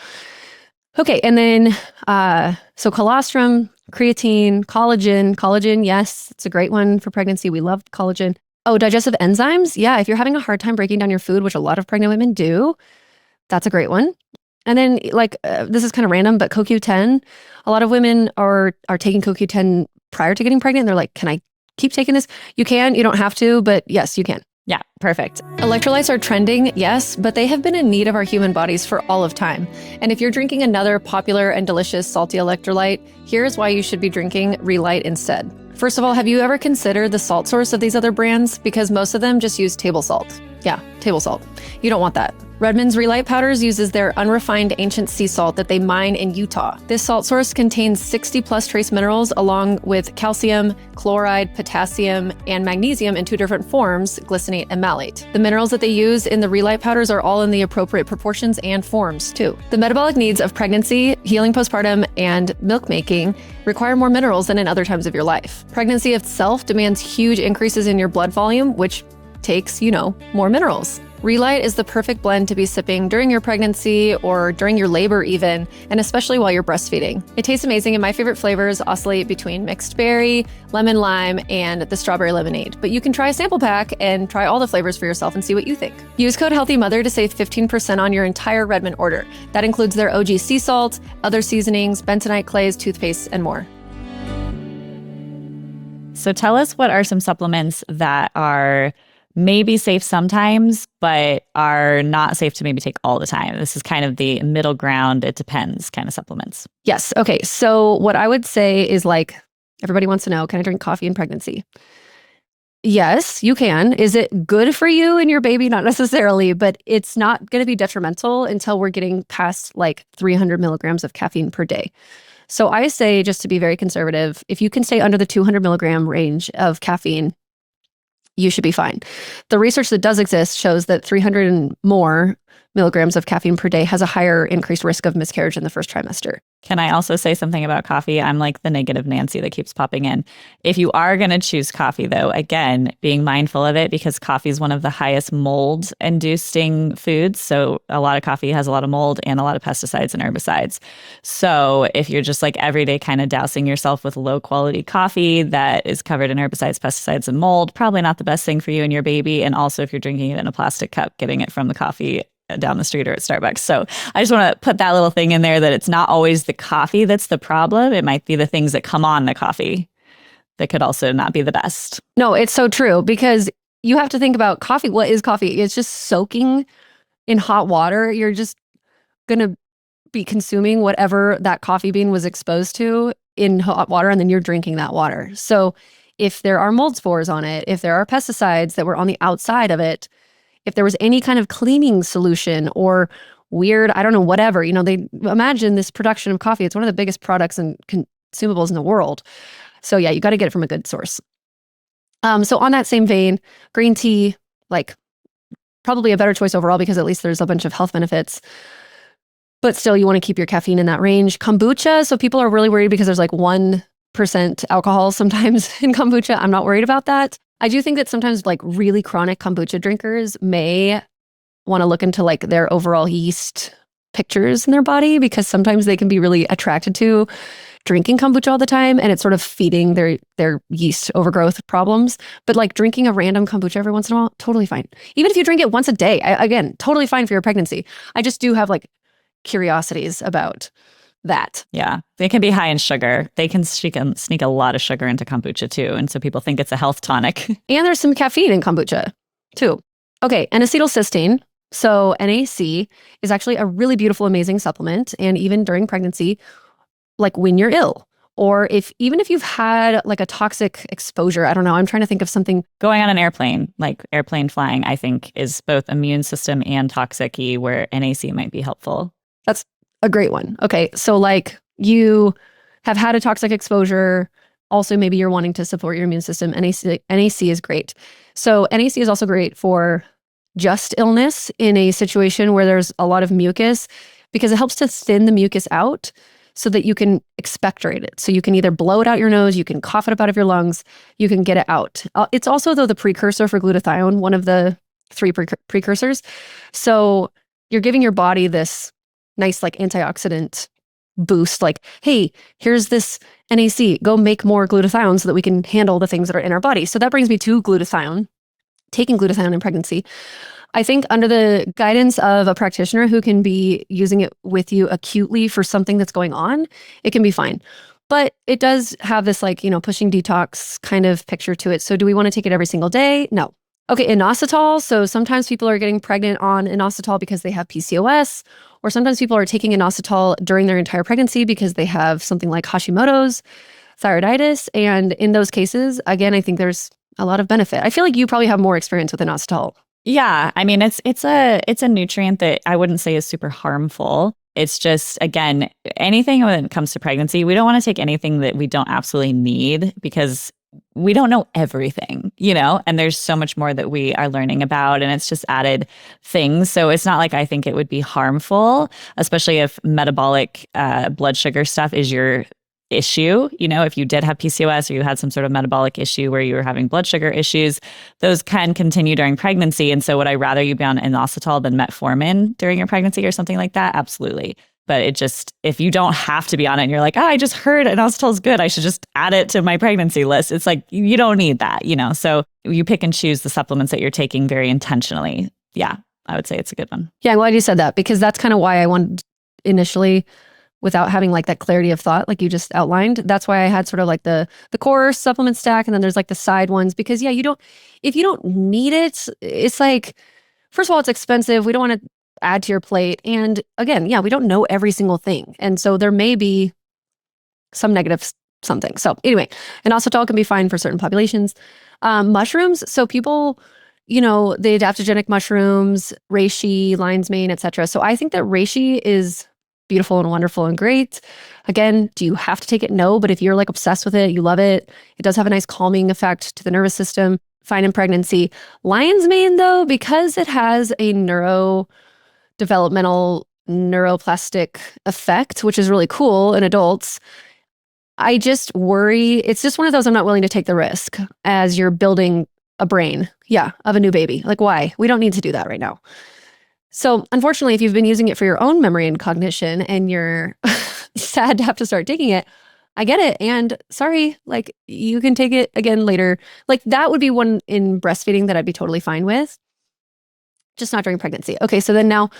Okay, and then so colostrum, creatine, collagen, yes, it's a great one for pregnancy. We love collagen. Oh, digestive enzymes. Yeah, if you're having a hard time breaking down your food, which a lot of pregnant women do, that's a great one. And then like, this is kind of random, but CoQ10, a lot of women are taking CoQ10 prior to getting pregnant. And they're like, can I keep taking this. You can, you don't have to, but yes, you can. Yeah, perfect. Electrolytes are trending, yes, but they have been in need of our human bodies for all of time. And if you're drinking another popular and delicious salty electrolyte, here's why you should be drinking Relight instead. First of all, have you ever considered the salt source of these other brands? Because most of them just use table salt. Yeah, table salt. You don't want that. Redmond's Relight Powders uses their unrefined ancient sea salt that they mine in Utah. This salt source contains 60 plus trace minerals along with calcium, chloride, potassium, and magnesium in 2 different forms, glycinate and malate. The minerals that they use in the Relight powders are all in the appropriate proportions and forms too. The metabolic needs of pregnancy, healing postpartum, and milk making require more minerals than in other times of your life. Pregnancy itself demands huge increases in your blood volume, which takes, more minerals. Relight is the perfect blend to be sipping during your pregnancy or during your labor even, and especially while you're breastfeeding. It tastes amazing, and my favorite flavors oscillate between mixed berry, lemon lime, and the strawberry lemonade. But you can try a sample pack and try all the flavors for yourself and see what you think. Use code HEALTHYMOTHER to save 15% on your entire Redmond order. That includes their OG sea salt, other seasonings, bentonite clays, toothpaste, and more. So tell us, what are some supplements that are maybe safe sometimes, but are not safe to maybe take all the time? This is kind of the middle ground, it depends kind of supplements. Yes. Okay. So what I would say is, everybody wants to know, can I drink coffee in pregnancy? Yes, you can. Is it good for you and your baby? Not necessarily, but it's not going to be detrimental until we're getting past 300 milligrams of caffeine per day. So I say, just to be very conservative, if you can stay under the 200 milligram range of caffeine, you should be fine. The research that does exist shows that 300 and more milligrams of caffeine per day has a higher increased risk of miscarriage in the first trimester. Can I also say something about coffee? I'm like the negative Nancy that keeps popping in. If you are going to choose coffee, though, again, being mindful of it, because coffee is one of the highest mold-inducing foods. So a lot of coffee has a lot of mold and a lot of pesticides and herbicides. So if you're just every day kind of dousing yourself with low-quality coffee that is covered in herbicides, pesticides, and mold, probably not the best thing for you and your baby. And also, if you're drinking it in a plastic cup, getting it from the coffee down the street or at Starbucks. So I just want to put that little thing in there, that it's not always the coffee that's the problem. It might be the things that come on the coffee that could also not be the best. No, it's so true, because you have to think about coffee. What is coffee? It's just soaking in hot water. You're just going to be consuming whatever that coffee bean was exposed to in hot water, and then you're drinking that water. So if there are mold spores on it, if there are pesticides that were on the outside of it, if there was any kind of cleaning solution or weird, I don't know, whatever, they imagine this production of coffee. It's one of the biggest products and consumables in the world. So yeah, you got to get it from a good source. So on that same vein, green tea, probably a better choice overall, because at least there's a bunch of health benefits. But still, you want to keep your caffeine in that range. Kombucha. So people are really worried because there's 1% alcohol sometimes in kombucha. I'm not worried about that. I do think that sometimes really chronic kombucha drinkers may want to look into their overall yeast pictures in their body, because sometimes they can be really attracted to drinking kombucha all the time, and it's sort of feeding their yeast overgrowth problems. But drinking a random kombucha every once in a while, totally fine. Even if you drink it once a day, again, totally fine for your pregnancy. I just do have curiosities about that. Yeah, they can be high in sugar. They can sneak a lot of sugar into kombucha too. And so people think it's a health tonic. And there's some caffeine in kombucha too. Okay, N-acetylcysteine, so NAC, is actually a really beautiful, amazing supplement. And even during pregnancy, when you're ill, or even if you've had a toxic exposure, I don't know, I'm trying to think of something. Going on an airplane, airplane flying, I think is both immune system and toxic-y, where NAC might be helpful. That's a great one. Okay, so you have had a toxic exposure. Also, maybe you're wanting to support your immune system. NAC is great. So NAC is also great for just illness in a situation where there's a lot of mucus, because it helps to thin the mucus out so that you can expectorate it. So you can either blow it out your nose, you can cough it up out of your lungs, you can get it out. It's also, though, the precursor for glutathione, one of the 3 precursors. So you're giving your body this nice antioxidant boost, hey, here's this NAC, go make more glutathione so that we can handle the things that are in our body. So that brings me to glutathione, taking glutathione in pregnancy. I think under the guidance of a practitioner who can be using it with you acutely for something that's going on, it can be fine. But it does have this like, pushing detox kind of picture to it. So do we want to take it every single day? No. Okay, inositol. So sometimes people are getting pregnant on inositol because they have PCOS, or sometimes people are taking inositol during their entire pregnancy because they have something like Hashimoto's, thyroiditis. And in those cases, again, I think there's a lot of benefit. I feel like you probably have more experience with inositol. Yeah, I mean it's a nutrient that I wouldn't say is super harmful. It's just, again, anything when it comes to pregnancy, we don't want to take anything that we don't absolutely need because we don't know everything, and there's so much more that we are learning about, and it's just added things. So it's not like I think it would be harmful, especially if metabolic blood sugar stuff is your issue. If you did have PCOS or you had some sort of metabolic issue where you were having blood sugar issues, those can continue during pregnancy. And so would I rather you be on inositol than metformin during your pregnancy or something like that? Absolutely. But it just, if you don't have to be on it and you're like, I just heard inositol is good, I should just add it to my pregnancy list. It's like, you don't need that, So you pick and choose the supplements that you're taking very intentionally. Yeah, I would say it's a good one. Yeah, I'm glad you said that because that's kind of why I wanted initially, without having like that clarity of thought, like you just outlined. That's why I had sort of like the core supplement stack, and then there's like the side ones because if you don't need it, it's like, first of all, it's expensive. We don't want to add to your plate. And again, we don't know every single thing. And so there may be some negative something. So anyway, inositol can be fine for certain populations. Mushrooms. So people, the adaptogenic mushrooms, reishi, lion's mane, etc. So I think that reishi is beautiful and wonderful and great. Again, do you have to take it? No, but if you're like obsessed with it, you love it. It does have a nice calming effect to the nervous system. Fine in pregnancy. Lion's mane though, because it has a neurodevelopmental neuroplastic effect, which is really cool in adults. I just worry. It's just one of those I'm not willing to take the risk as you're building a brain, of a new baby. Like why? We don't need to do that right now. So unfortunately, if you've been using it for your own memory and cognition and you're sad to have to start taking it, I get it. And sorry, like you can take it again later. Like that would be one in breastfeeding that I'd be totally fine with. Just not during pregnancy. Okay, so then now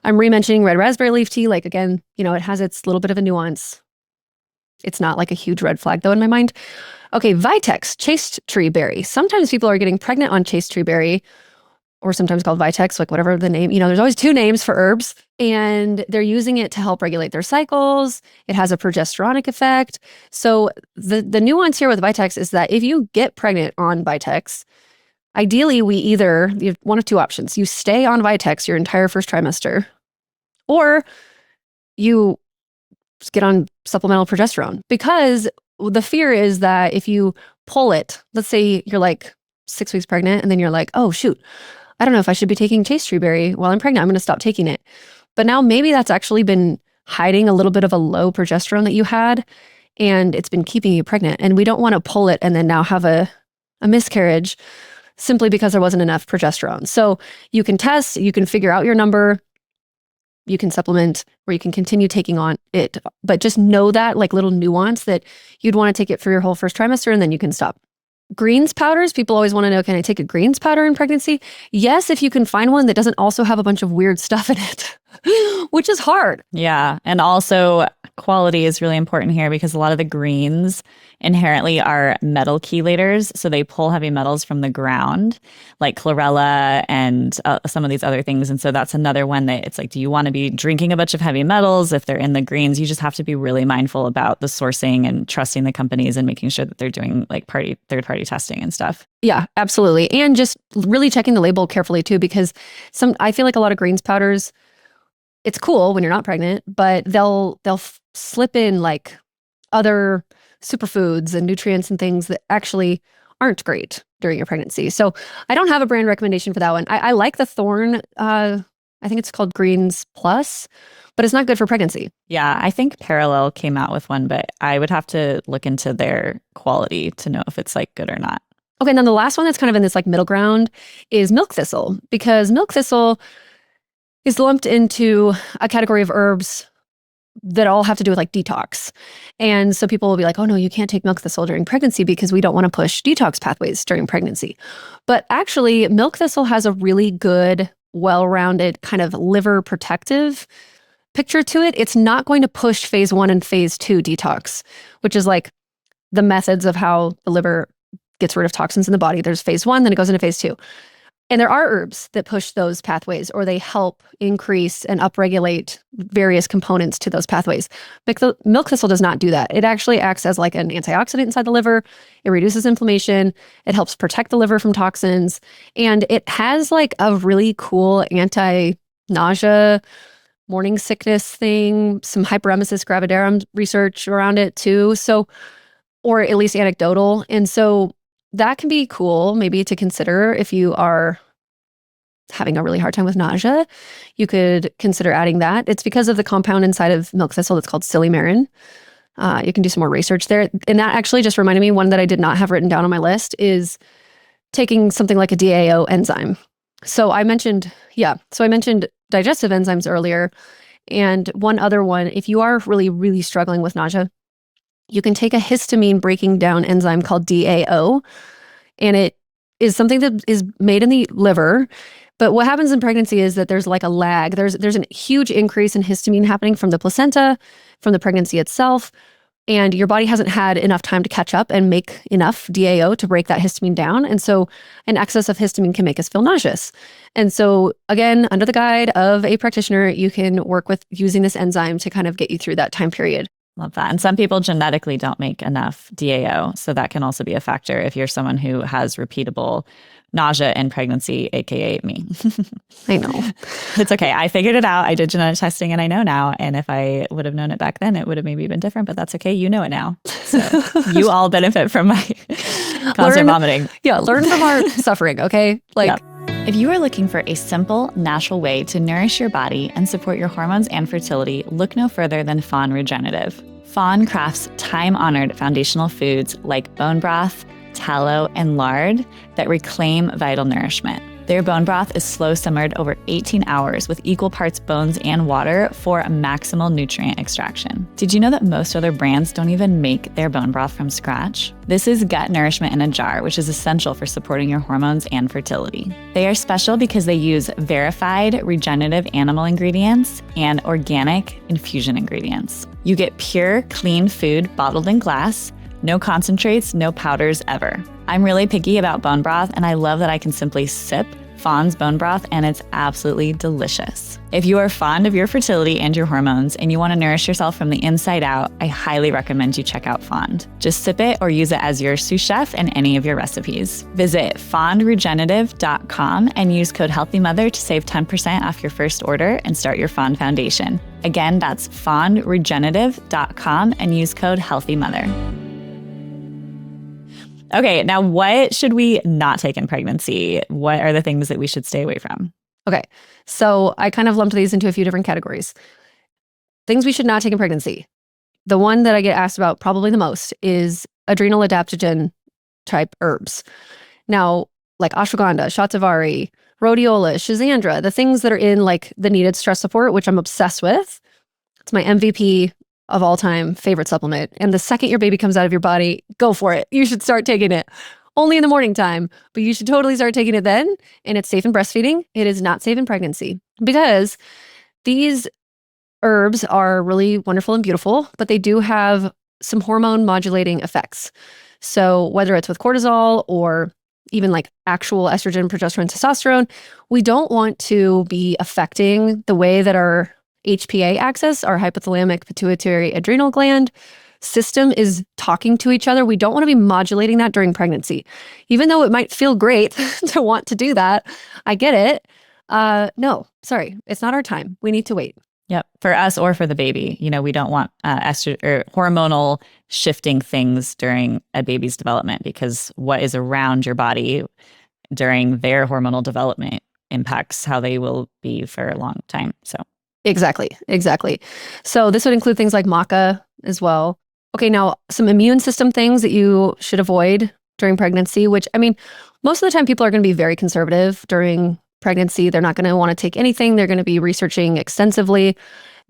I'm re-mentioning red raspberry leaf tea. Like again, it has its little bit of a nuance. It's not like a huge red flag though in my mind. Okay, Vitex, chaste tree berry. Sometimes people are getting pregnant on chaste tree berry, or sometimes called Vitex, like whatever the name, there's always two names for herbs, and they're using it to help regulate their cycles. It has a progesteronic effect. So the nuance here with Vitex is that if you get pregnant on Vitex, ideally you have one of two options. You stay on Vitex your entire first trimester, or you get on supplemental progesterone, because the fear is that if you pull it, let's say you're like 6 weeks pregnant and then you're like, oh shoot, I don't know if I should be taking chaste tree berry while I'm pregnant. I'm going to stop taking it. But now maybe that's actually been hiding a little bit of a low progesterone that you had, and it's been keeping you pregnant. And we don't want to pull it and then now have a miscarriage simply because there wasn't enough progesterone. So you can test, you can figure out your number, you can supplement, or you can continue taking on it. But just know that like little nuance that you'd want to take it for your whole first trimester and then you can stop. Greens powders, people always want to know, can I take a greens powder in pregnancy? Yes, if you can find one that doesn't also have a bunch of weird stuff in it, which is hard. Yeah. And also quality is really important here because a lot of the greens inherently are metal chelators. So they pull heavy metals from the ground, like chlorella and some of these other things. And so that's another one that it's like, do you want to be drinking a bunch of heavy metals if they're in the greens? You just have to be really mindful about the sourcing and trusting the companies and making sure that they're doing like third-party testing and stuff. Yeah, absolutely. And just really checking the label carefully too, because I feel like a lot of greens powders, it's cool when you're not pregnant, but they'll slip in like other superfoods and nutrients and things that actually aren't great during your pregnancy. So I don't have a brand recommendation for that one. I like the Thorn, I think it's called Greens Plus, but it's not good for pregnancy. Yeah, I think Parallel came out with one, but I would have to look into their quality to know if it's like good or not. Okay, and then the last one that's kind of in this like middle ground is milk thistle, because milk thistle is lumped into a category of herbs that all have to do with like detox. And so people will be like, oh no, you can't take milk thistle during pregnancy because we don't want to push detox pathways during pregnancy. But actually, milk thistle has a really good, well-rounded kind of liver protective picture to it, it's not going to push phase 1 and phase 2 detox, which is like the methods of how the liver gets rid of toxins in the body. There's phase 1, then it goes into phase 2. And there are herbs that push those pathways, or they help increase and upregulate various components to those pathways. Milk thistle does not do that. It actually acts as like an antioxidant inside the liver. It reduces inflammation. It helps protect the liver from toxins. And it has like a really cool anti-nausea, morning sickness thing, some hyperemesis gravidarum research around it too. So, or at least anecdotal. And so that can be cool maybe to consider if you are having a really hard time with nausea. You could consider adding that. It's because of the compound inside of milk thistle that's called silymarin. You can do some more research there. And that actually just reminded me, one that I did not have written down on my list is taking something like a DAO enzyme. So I mentioned digestive enzymes earlier. And one other one, if you are really, really struggling with nausea, you can take a histamine breaking down enzyme called DAO, and it is something that is made in the liver. But what happens in pregnancy is that there's like a lag. There's a huge increase in histamine happening from the placenta, from the pregnancy itself, and your body hasn't had enough time to catch up and make enough DAO to break that histamine down. And so an excess of histamine can make us feel nauseous. And so again, under the guide of a practitioner, you can work with using this enzyme to kind of get you through that time period. Love that. And some people genetically don't make enough DAO. So that can also be a factor if you're someone who has repeatable nausea in pregnancy, AKA me. I know. It's okay. I figured it out. I did genetic testing and I know now. And if I would have known it back then, it would have maybe been different, but that's okay. You know it now. So you all benefit from my constant vomiting. Yeah. Learn from our suffering. Okay. Yep. If you are looking for a simple, natural way to nourish your body and support your hormones and fertility, look no further than Fawn Regenerative. Fawn crafts time-honored foundational foods like bone broth, tallow, and lard that reclaim vital nourishment. Their bone broth is slow simmered over 18 hours with equal parts bones and water for maximal nutrient extraction. Did you know that most other brands don't even make their bone broth from scratch? This is gut nourishment in a jar, which is essential for supporting your hormones and fertility. They are special because they use verified regenerative animal ingredients and organic infusion ingredients. You get pure, clean food bottled in glass. No concentrates, no powders ever. I'm really picky about bone broth, and I love that I can simply sip Fawn's bone broth, and it's absolutely delicious. If you are fond of your fertility and your hormones, and you want to nourish yourself from the inside out, I highly recommend you check out Fawn. Just sip it or use it as your sous chef in any of your recipes. Visit fawnregenerative.com and use code HEALTHYMOTHER to save 10% off your first order and start your Fawn Foundation. Again, that's fawnregenerative.com and use code HEALTHYMOTHER. Okay, now what should we not take in pregnancy? What are the things that we should stay away from? Okay, so I kind of lumped these into a few different categories. Things we should not take in pregnancy. The one that I get asked about probably the most is adrenal adaptogen type herbs. Now, like ashwagandha, shatavari, rhodiola, schizandra, the things that are in like the needed stress support, which I'm obsessed with. It's my MVP of all time favorite supplement. And the second your baby comes out of your body, go for it. You should start taking it. Only in the morning time, but you should totally start taking it then. And it's safe in breastfeeding. It is not safe in pregnancy because these herbs are really wonderful and beautiful, but they do have some hormone modulating effects. So whether it's with cortisol or even like actual estrogen, progesterone, testosterone, we don't want to be affecting the way that our HPA axis, our hypothalamic pituitary adrenal gland system is talking to each other. We don't want to be modulating that during pregnancy. Even though it might feel great to want to do that, I get it. No, sorry, it's not our time. We need to wait. Yep. For us or for the baby, we don't want estrogen or hormonal shifting things during a baby's development, because what is around your body during their hormonal development impacts how they will be for a long time. So Exactly. So this would include things like maca as well. Okay, now some immune system things that you should avoid during pregnancy, which, I mean, most of the time people are going to be very conservative during pregnancy. They're not going to want to take anything. They're going to be researching extensively.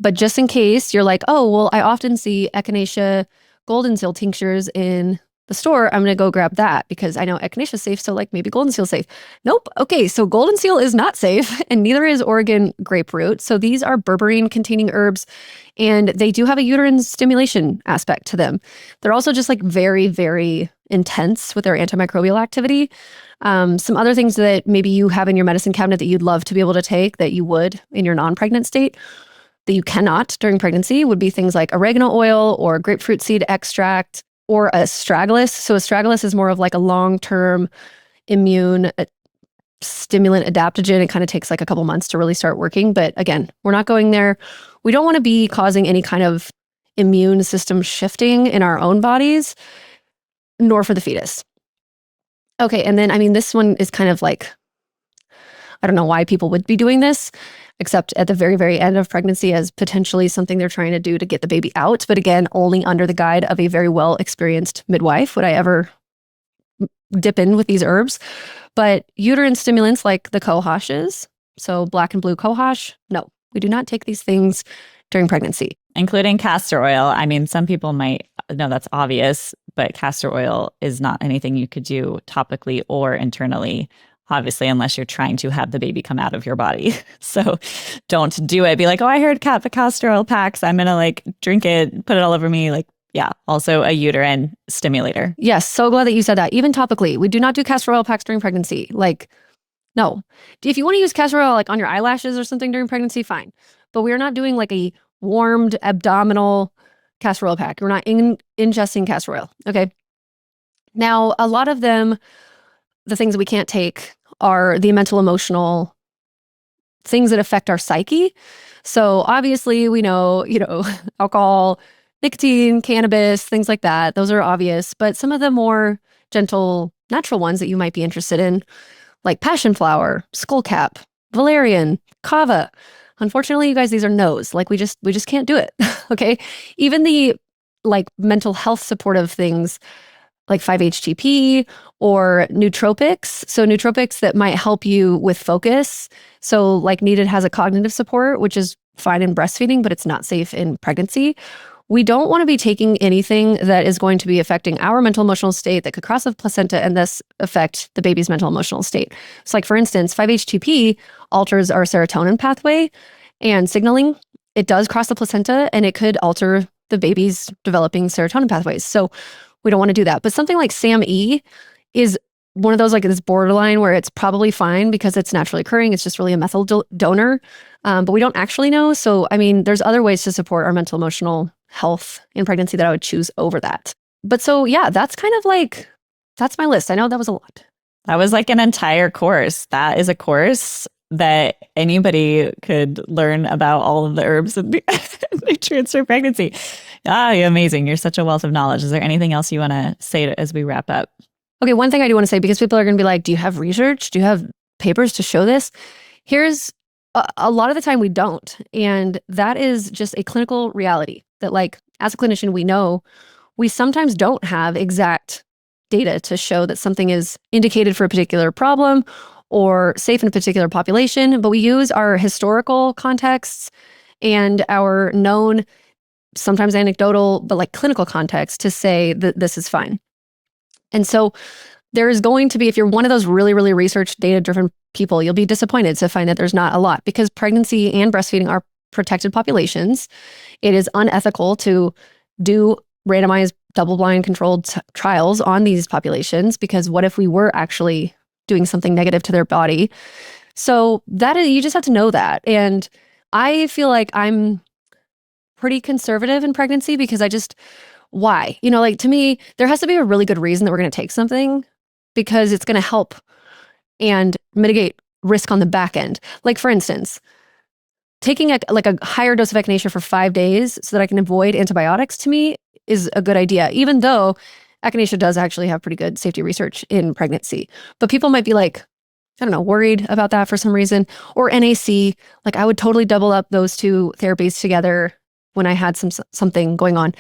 But just in case you're like, oh, well, I often see echinacea golden seal tinctures in the store, I'm going to go grab that because I know echinacea is safe. So like maybe golden seal is safe. Nope. Okay. So golden seal is not safe and neither is Oregon grapefruit. So these are berberine containing herbs and they do have a uterine stimulation aspect to them. They're also just like very, very intense with their antimicrobial activity. Some other things that maybe you have in your medicine cabinet that you'd love to be able to take that you would in your non-pregnant state that you cannot during pregnancy would be things like oregano oil or grapefruit seed extract, or astragalus. So astragalus is more of like a long-term immune stimulant adaptogen. It kind of takes like a couple months to really start working. But again, we're not going there. We don't want to be causing any kind of immune system shifting in our own bodies, nor for the fetus. Okay, and then, I mean, this one is kind of like, I don't know why people would be doing this, except at the very, very end of pregnancy as potentially something they're trying to do to get the baby out. But again, only under the guide of a very well-experienced midwife would I ever dip in with these herbs. But uterine stimulants like the cohoshes, so black and blue cohosh, no, we do not take these things during pregnancy. Including castor oil. I mean, some people might know that's obvious, but castor oil is not anything you could do topically or internally. Obviously, unless you're trying to have the baby come out of your body. So don't do it. Be like, oh, I heard castor oil packs. I'm going to like drink it, put it all over me. Like, yeah, also a uterine stimulator. Yes. So glad that you said that. Even topically, we do not do castor oil packs during pregnancy. Like, no. If you want to use castor oil like on your eyelashes or something during pregnancy, fine. But we are not doing like a warmed abdominal castor oil pack. We're not ingesting castor oil. Okay. Now, a lot of them, the things that we can't take are the mental, emotional things that affect our psyche. So obviously we know, alcohol, nicotine, cannabis, things like that. Those are obvious, but some of the more gentle, natural ones that you might be interested in, like passion flower, skullcap, valerian, kava. Unfortunately, you guys, these are no's. Like we just can't do it. Okay. Even the like mental health supportive things like 5-HTP or nootropics. So nootropics that might help you with focus. So like Needed has a cognitive support, which is fine in breastfeeding, but it's not safe in pregnancy. We don't want to be taking anything that is going to be affecting our mental emotional state that could cross the placenta and thus affect the baby's mental emotional state. So like for instance, 5-HTP alters our serotonin pathway and signaling. It does cross the placenta and it could alter the baby's developing serotonin pathways. So we don't want to do that. But something like SAM-E is one of those like this borderline where it's probably fine because it's naturally occurring. It's just really a methyl donor. But we don't actually know. So, I mean, there's other ways to support our mental emotional health in pregnancy that I would choose over that. But so, yeah, that's kind of like, that's my list. I know that was a lot. That was like an entire course. That is a course that anybody could learn about all of the herbs and nutrients for pregnancy. Amazing. You're such a wealth of knowledge. Is there anything else you want to say as we wrap up? Okay, one thing I do want to say, because people are going to be like, do you have research? Do you have papers to show this? Here's a lot of the time we don't. And that is just a clinical reality that like, as a clinician, we know we sometimes don't have exact data to show that something is indicated for a particular problem or safe in a particular population, but we use our historical contexts and our known, sometimes anecdotal, but like clinical context to say that this is fine. And so there is going to be, if you're one of those really, really research data-driven people, you'll be disappointed to find that there's not a lot because pregnancy and breastfeeding are protected populations. It is unethical to do randomized double-blind controlled trials on these populations because what if we were actually doing something negative to their body? So that is, you just have to know that. And I feel like I'm pretty conservative in pregnancy because why? Like to me, there has to be a really good reason that we're going to take something because it's going to help and mitigate risk on the back end. Like for instance, taking a higher dose of echinacea for 5 days so that I can avoid antibiotics to me is a good idea, even though echinacea does actually have pretty good safety research in pregnancy. But people might be like, I don't know, worried about that for some reason. Or NAC, like I would totally double up those two therapies together when I had something going on.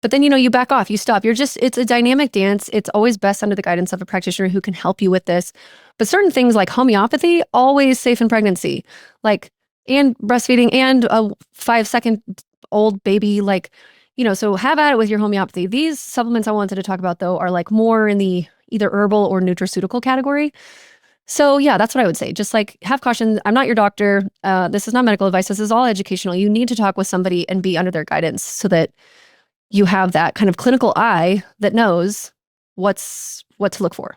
But then, you back off, you stop. It's a dynamic dance. It's always best under the guidance of a practitioner who can help you with this. But certain things like homeopathy, always safe in pregnancy, and breastfeeding and a 5-second old baby, So have at it with your homeopathy. These supplements I wanted to talk about, though, are like more in the either herbal or nutraceutical category. So yeah, that's what I would say. Just like have caution. I'm not your doctor. This is not medical advice. This is all educational. You need to talk with somebody and be under their guidance so that you have that kind of clinical eye that knows what to look for.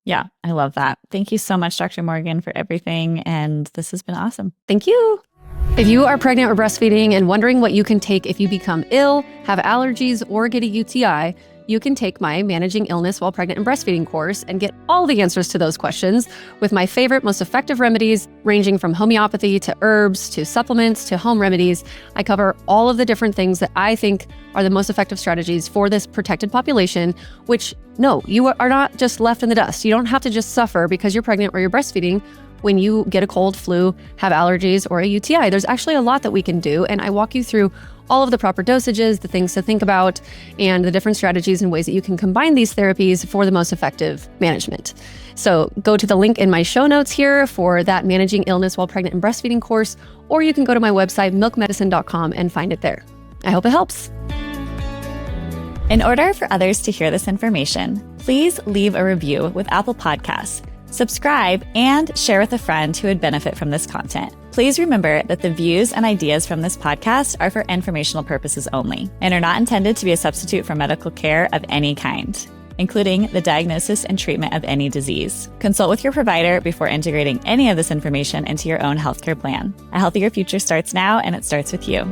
Yeah, I love that. Thank you so much, Dr. Morgan, for everything. And this has been awesome. Thank you. If you are pregnant or breastfeeding and wondering what you can take if you become ill, have allergies, or get a UTI, you can take my Managing Illness While Pregnant and Breastfeeding course and get all the answers to those questions with my favorite, most effective remedies, ranging from homeopathy to herbs to supplements to home remedies. I cover all of the different things that I think are the most effective strategies for this protected population, which, no, you are not just left in the dust. You don't have to just suffer because you're pregnant or you're breastfeeding when you get a cold, flu, have allergies, or a UTI. There's actually a lot that we can do, and I walk you through all of the proper dosages, the things to think about, and the different strategies and ways that you can combine these therapies for the most effective management. So go to the link in my show notes here for that Managing Illness While Pregnant and Breastfeeding course, or you can go to my website, milkmedicine.com, and find it there. I hope it helps. In order for others to hear this information, please leave a review with Apple Podcasts, subscribe, and share with a friend who would benefit from this content. Please remember that the views and ideas from this podcast are for informational purposes only and are not intended to be a substitute for medical care of any kind, including the diagnosis and treatment of any disease. Consult with your provider before integrating any of this information into your own healthcare plan. A healthier future starts now, and it starts with you.